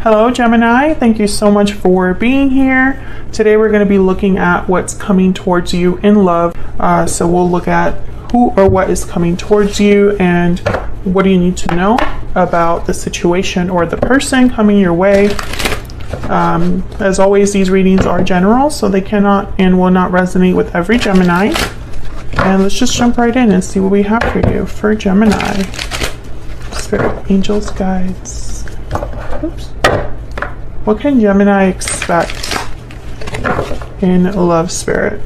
Hello Gemini, thank you so much for being here. Today we're going to be looking at what's coming towards you in love. So we'll look at who or what is coming towards you and what do you need to know about the situation or the person coming your way. As always, these readings are general, so they cannot and will not resonate with every Gemini. And let's just jump right in and see what we have for you for Gemini. Spirit, angels, guides. Oops. What can Gemini expect in love, spirit?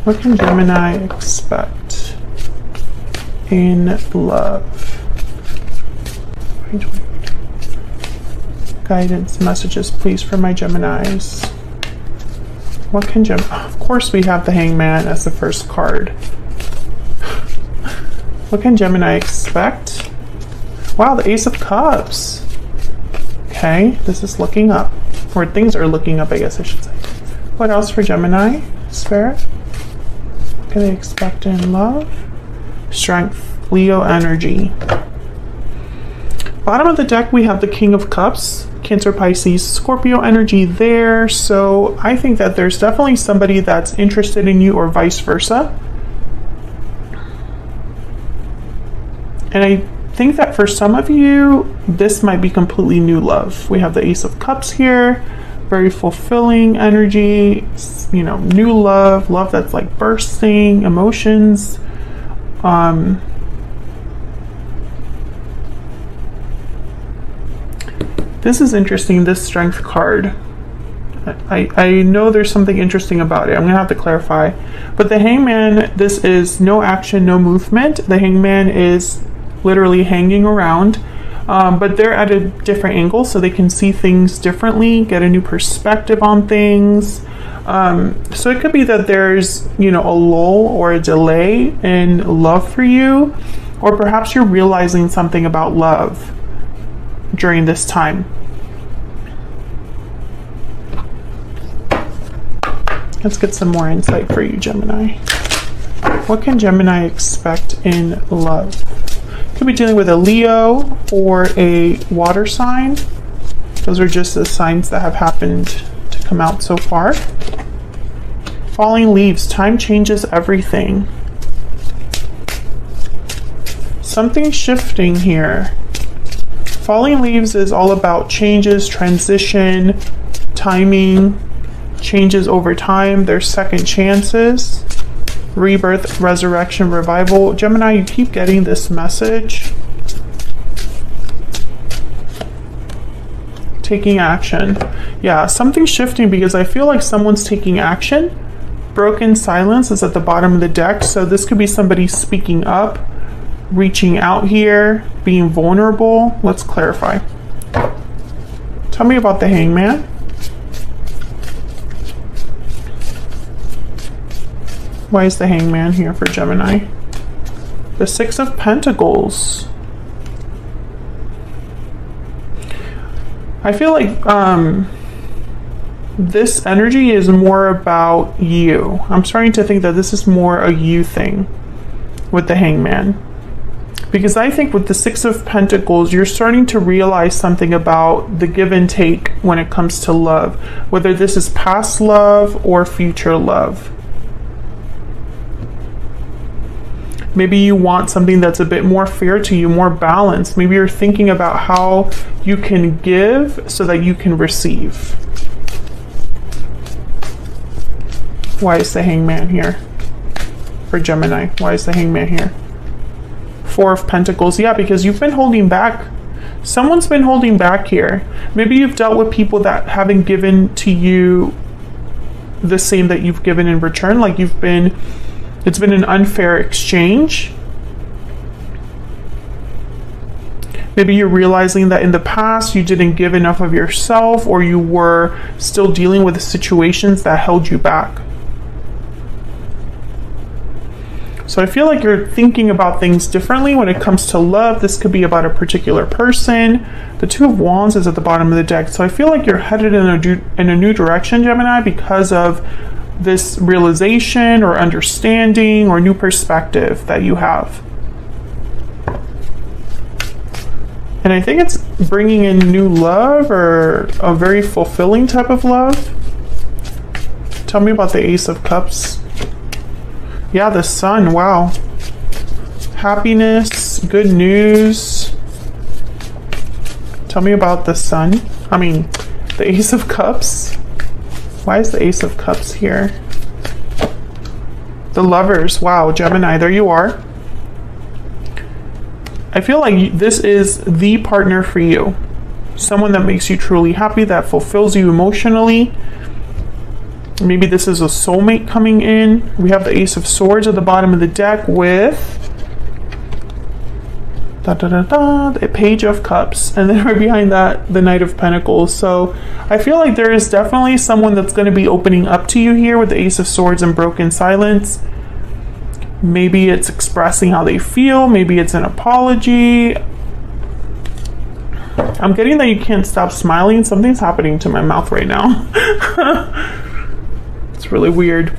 What can Gemini expect in love? Guidance messages, please, for my Geminis. What can of course we have the Hangman as the first card. What can Gemini expect? Wow, the Ace of Cups. Okay, this is looking up. Or things are looking up, I guess I should say. What else for Gemini, spirit? What can they expect in love? Strength, Leo energy. Bottom of the deck, we have the King of Cups, Cancer, Pisces, Scorpio energy there. So I think that there's definitely somebody that's interested in you or vice versa. And I think that for some of you, this might be completely new love. We have the Ace of Cups here, very fulfilling energy, you know, new love, love that's like bursting, emotions. This is interesting, this Strength card. I know there's something interesting about it. I'm gonna have to clarify. But the Hangman, this is no action, no movement. The Hangman is literally hanging around, but they're at a different angle, so they can see things differently, get a new perspective on things. So it could be that there's, you know, a lull or a delay in love for you, or perhaps you're realizing something about love during this time. Let's get some more insight for you, Gemini. What can Gemini expect in love? Could be dealing with a Leo or a water sign. Those are just the signs that have happened to come out so far. Falling leaves, time changes everything. Something shifting here. Falling leaves is all about changes, transition, timing, changes over time. There's second chances. Rebirth, resurrection, revival. Gemini, you keep getting this message. Taking action. Yeah, something's shifting because I feel like someone's taking action. Broken silence is at the bottom of the deck, so this could be somebody speaking up, reaching out here, being vulnerable. Let's clarify. Tell me about the Hangman. Why is the Hangman here for Gemini? The Six of Pentacles. I feel like this energy is more about you. I'm starting to think that this is more a you thing with the Hangman. Because I think with the Six of Pentacles, you're starting to realize something about the give and take when it comes to love. Whether this is past love or future love. Maybe you want something that's a bit more fair to you, more balanced. Maybe you're thinking about how you can give so that you can receive. Why is the Hangman here for Gemini? Why is the Hangman here? Four of Pentacles. Yeah, because you've been holding back. Someone's been holding back here. Maybe you've dealt with people that haven't given to you the same that you've given in return. Like it's been an unfair exchange. Maybe you're realizing that in the past you didn't give enough of yourself, or you were still dealing with the situations that held you back. So I feel like you're thinking about things differently when it comes to love. This could be about a particular person. The Two of Wands is at the bottom of the deck. So I feel like you're headed in a new direction, Gemini, because of this realization or understanding or new perspective that you have. And I think it's bringing in new love or a very fulfilling type of love. Tell me about the Ace of Cups. Yeah, the Sun, wow. Happiness, good news. Tell me about the Sun. I mean, the Ace of Cups. Why is the Ace of Cups here? The Lovers, wow, Gemini, there you are. I feel like this is the partner for you. Someone that makes you truly happy, that fulfills you emotionally. Maybe this is a soulmate coming in. We have the Ace of Swords at the bottom of the deck with the Page of Cups. And then right behind that, the Knight of Pentacles. So I feel like there is definitely someone that's going to be opening up to you here with the Ace of Swords and broken silence. Maybe it's expressing how they feel. Maybe it's an apology. I'm getting that you can't stop smiling. Something's happening to my mouth right now. It's really weird.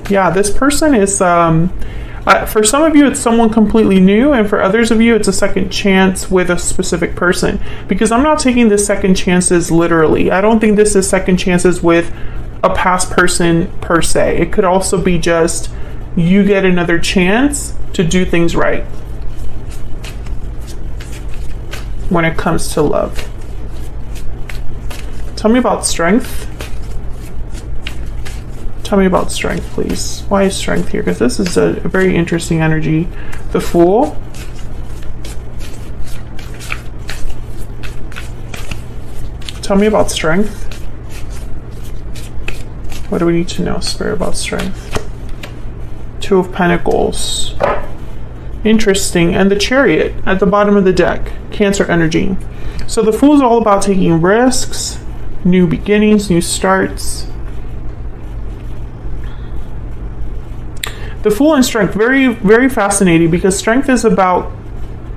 Yeah, this person is, for some of you, it's someone completely new. And for others of you, it's a second chance with a specific person. Because I'm not taking the second chances literally. I don't think this is second chances with a past person per se. It could also be just you get another chance to do things right when it comes to love. Tell me about strength. Tell me about strength, please. Why is strength here? Because this is a very interesting energy. The Fool. Tell me about strength. What do we need to know, Spirit, about strength? Two of Pentacles. Interesting. And the Chariot at the bottom of the deck. Cancer energy. So the Fool is all about taking risks, new beginnings, new starts. The Fool and strength, very, very fascinating, because strength is about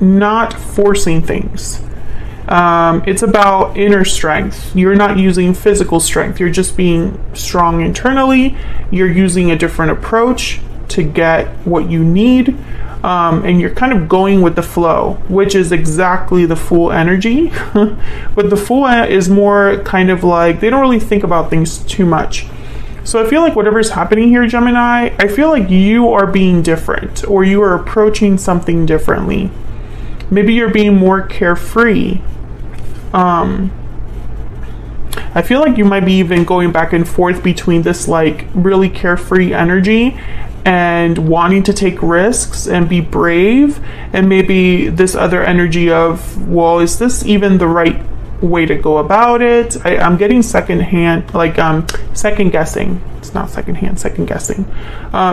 not forcing things. It's about inner strength. You're not using physical strength. You're just being strong internally. You're using a different approach to get what you need, and you're kind of going with the flow, which is exactly the Fool energy. But the Fool is more kind of like, they don't really think about things too much. So I feel like whatever's happening here, Gemini, I feel like you are being different, or you are approaching something differently. Maybe you're being more carefree. I feel like you might be even going back and forth between this like really carefree energy and wanting to take risks and be brave, and maybe this other energy of, well, is this even the right way to go about it? I'm getting second guessing. It's not second hand, second guessing.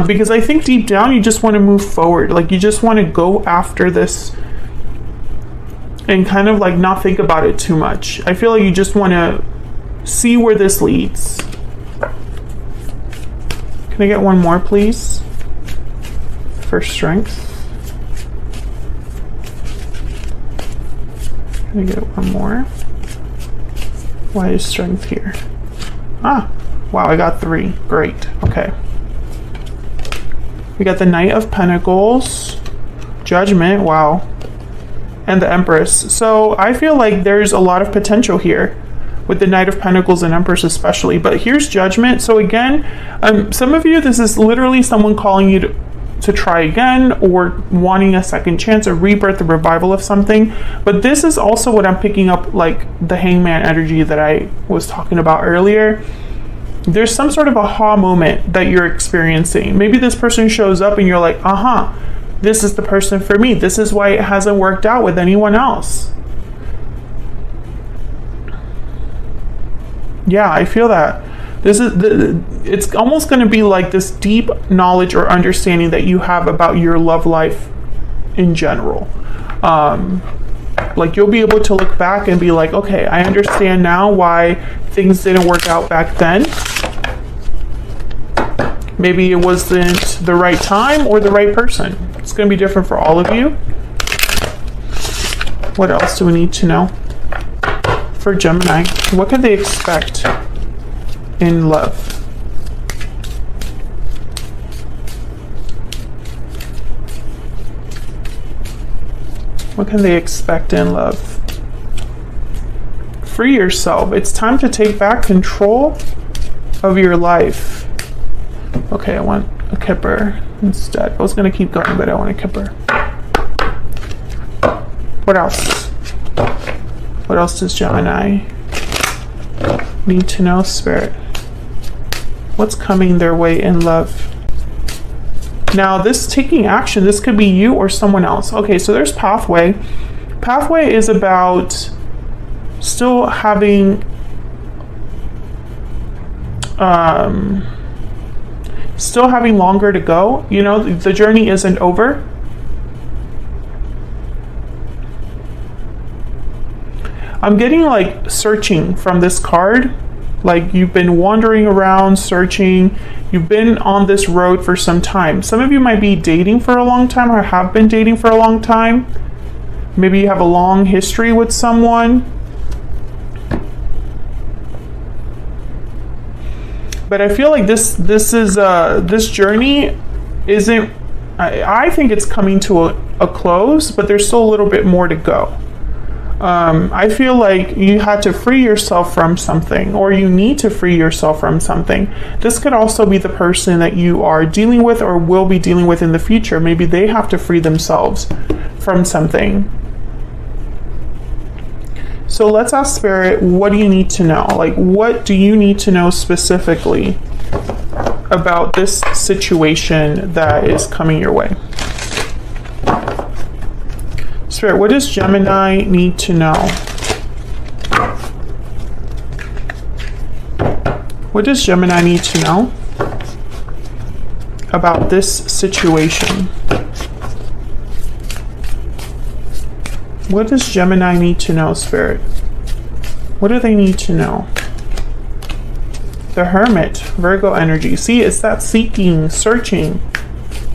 Because I think deep down you just want to move forward. Like you just want to go after this and kind of like not think about it too much. I feel like you just want to see where this leads. Can I get one more, please? For strength. Can I get one more? Why is strength here? Ah, wow, I got 3. Great. Okay. We got the Knight of Pentacles, Judgment, wow, and the Empress. So I feel like there's a lot of potential here with the Knight of Pentacles and Empress especially. But here's Judgment. So again, some of you, this is literally someone calling you to try again, or wanting a second chance, a rebirth, a revival of something. But this is also what I'm picking up, like the Hangman energy that I was talking about earlier. There's some sort of aha moment that you're experiencing. Maybe this person shows up and you're like, this is the person for me. This is why it hasn't worked out with anyone else. Yeah, I feel that. It's almost going to be like this deep knowledge or understanding that you have about your love life in general. Like you'll be able to look back and be like, okay, I understand now why things didn't work out back then. Maybe it wasn't the right time or the right person. It's going to be different for all of you. What else do we need to know? For Gemini, what can they expect in love? What can they expect in love? Free yourself. It's time to take back control of your life. Okay, I want a Kipper instead. I was going to keep going, but I want a Kipper. What else? What else does Gemini need to know, Spirit? What's coming their way in love? Now, this taking action, this could be you or someone else. Okay, so there's pathway. Pathway is about still having longer to go. You know, the journey isn't over. I'm getting like searching from this card. Like you've been wandering around searching. You've been on this road for some time. Some of you might be dating for a long time or have been dating for a long time. Maybe you have a long history with someone. But I feel like this journey isn't, I think it's coming to a close, but there's still a little bit more to go. I feel like you had to free yourself from something, or you need to free yourself from something. This could also be the person that you are dealing with or will be dealing with in the future. Maybe they have to free themselves from something. So let's ask Spirit, what do you need to know? Like, what do you need to know specifically about this situation that is coming your way? Spirit, what does Gemini need to know? What does Gemini need to know about this situation? What does Gemini need to know, Spirit? What do they need to know? The Hermit, Virgo energy. See, it's that seeking, searching,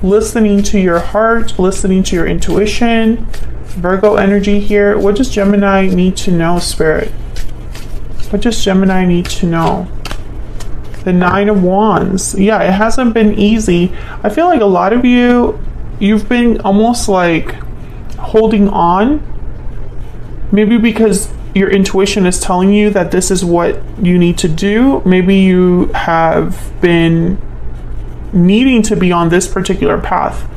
listening to your heart, listening to your intuition. Virgo energy here. What does Gemini need to know, Spirit? What does Gemini need to know? The Nine of Wands. Yeah, it hasn't been easy. I feel like a lot of you've been almost like holding on. Maybe because your intuition is telling you that this is what you need to do. Maybe you have been needing to be on this particular path.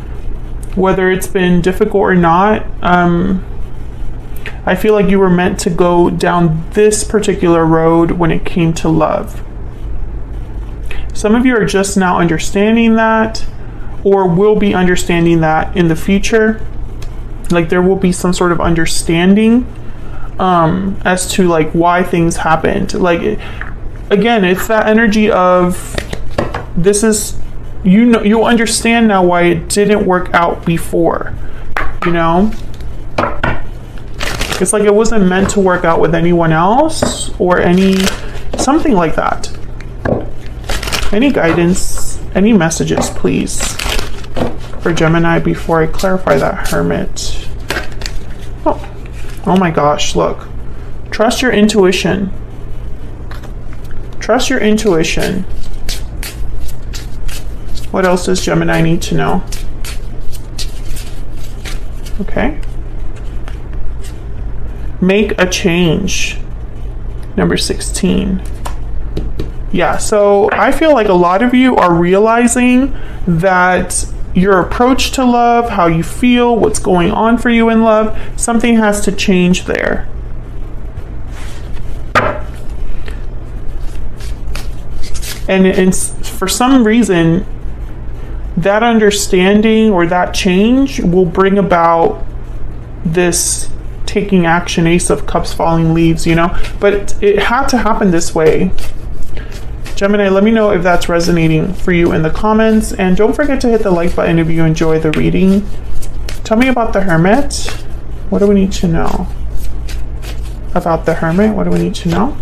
Whether it's been difficult or not, I feel like you were meant to go down this particular road when it came to love. Some of you are just now understanding that, or will be understanding that in the future. Like there will be some sort of understanding as to like why things happened. Like again, it's that energy of this is, you know, you'll understand now why it didn't work out before. You know, it's like it wasn't meant to work out with anyone else or something like that. Any guidance, any messages, please, for Gemini before I clarify that Hermit. Oh my gosh, look. Trust your intuition. Trust your intuition. What else does Gemini need to know? Okay. Make a change. Number 16. Yeah, so I feel like a lot of you are realizing that your approach to love, how you feel, what's going on for you in love, something has to change there. And for some reason, that understanding or that change will bring about this taking action, Ace of Cups, falling leaves, you know, but it had to happen this way. Gemini, let me know if that's resonating for you in the comments, and don't forget to hit the like button if you enjoy the reading. Tell me about the Hermit. What do we need to know about the Hermit? What do we need to know?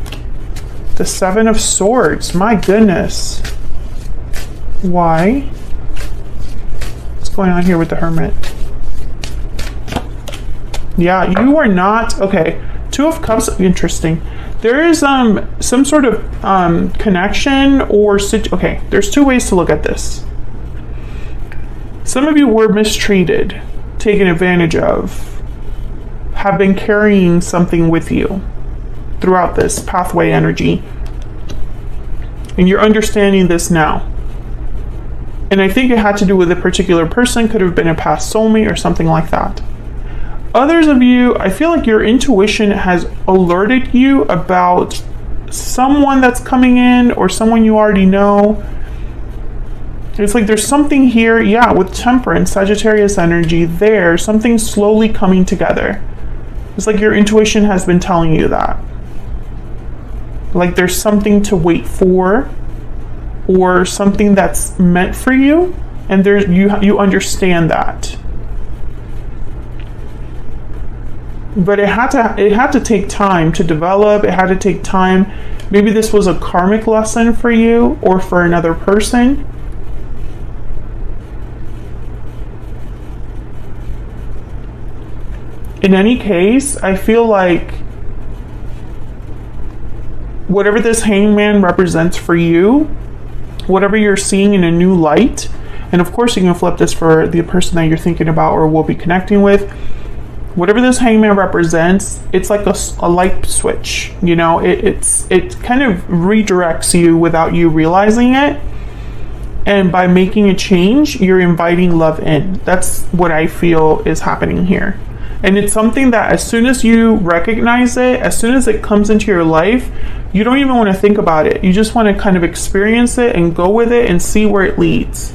The Seven of Swords. My goodness. Why? What's going on here with the Hermit? Yeah, you are not... Okay. Two of Cups. Interesting. There is some sort of connection or... Okay, there's two ways to look at this. Some of you were mistreated, taken advantage of. have been carrying something with you throughout this pathway energy. And you're understanding this now. And I think it had to do with a particular person, could have been a past soulmate or something like that. Others of you, I feel like your intuition has alerted you about someone that's coming in or someone you already know. It's like there's something here, yeah, with Temperance, Sagittarius energy there, something slowly coming together. It's like your intuition has been telling you that. Like there's something to wait for, or something that's meant for you, and there's you understand that. But it had to take time to develop. It had to take time. Maybe this was a karmic lesson for you or for another person. In any case, I feel like whatever this hangman represents for you, whatever you're seeing in a new light, and of course you can flip this for the person that you're thinking about or will be connecting with, whatever this hangman represents, it's like a light switch, you know, it kind of redirects you without you realizing it. And by making a change, you're inviting love in. That's what I feel is happening here. And it's something that as soon as you recognize it, as soon as it comes into your life, you don't even want to think about it. You just want to kind of experience it and go with it and see where it leads.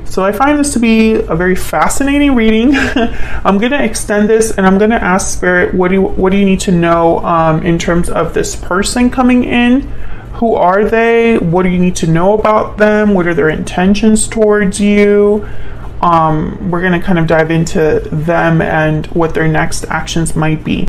So I find this to be a very fascinating reading. I'm going to extend this and I'm going to ask Spirit, what do you need to know in terms of this person coming in? Who are they? What do you need to know about them? What are their intentions towards you? We're going to kind of dive into them and what their next actions might be.